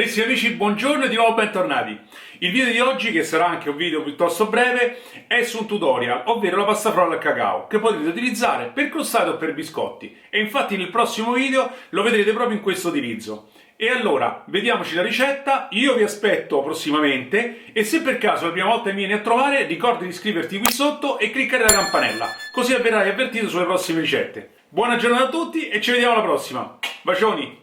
Carissimi amici, buongiorno e di nuovo bentornati. Il video di oggi, che sarà anche un video piuttosto breve, è su un tutorial, ovvero la pasta frolla al cacao, che potete utilizzare per crostate o per biscotti. E infatti nel prossimo video lo vedrete proprio in questo utilizzo. E allora, vediamoci la ricetta, io vi aspetto prossimamente e se per caso è la prima volta che mi vieni a trovare, ricorda di iscriverti qui sotto e cliccare la campanella, così verrai avvertito sulle prossime ricette. Buona giornata a tutti e ci vediamo alla prossima. Bacioni!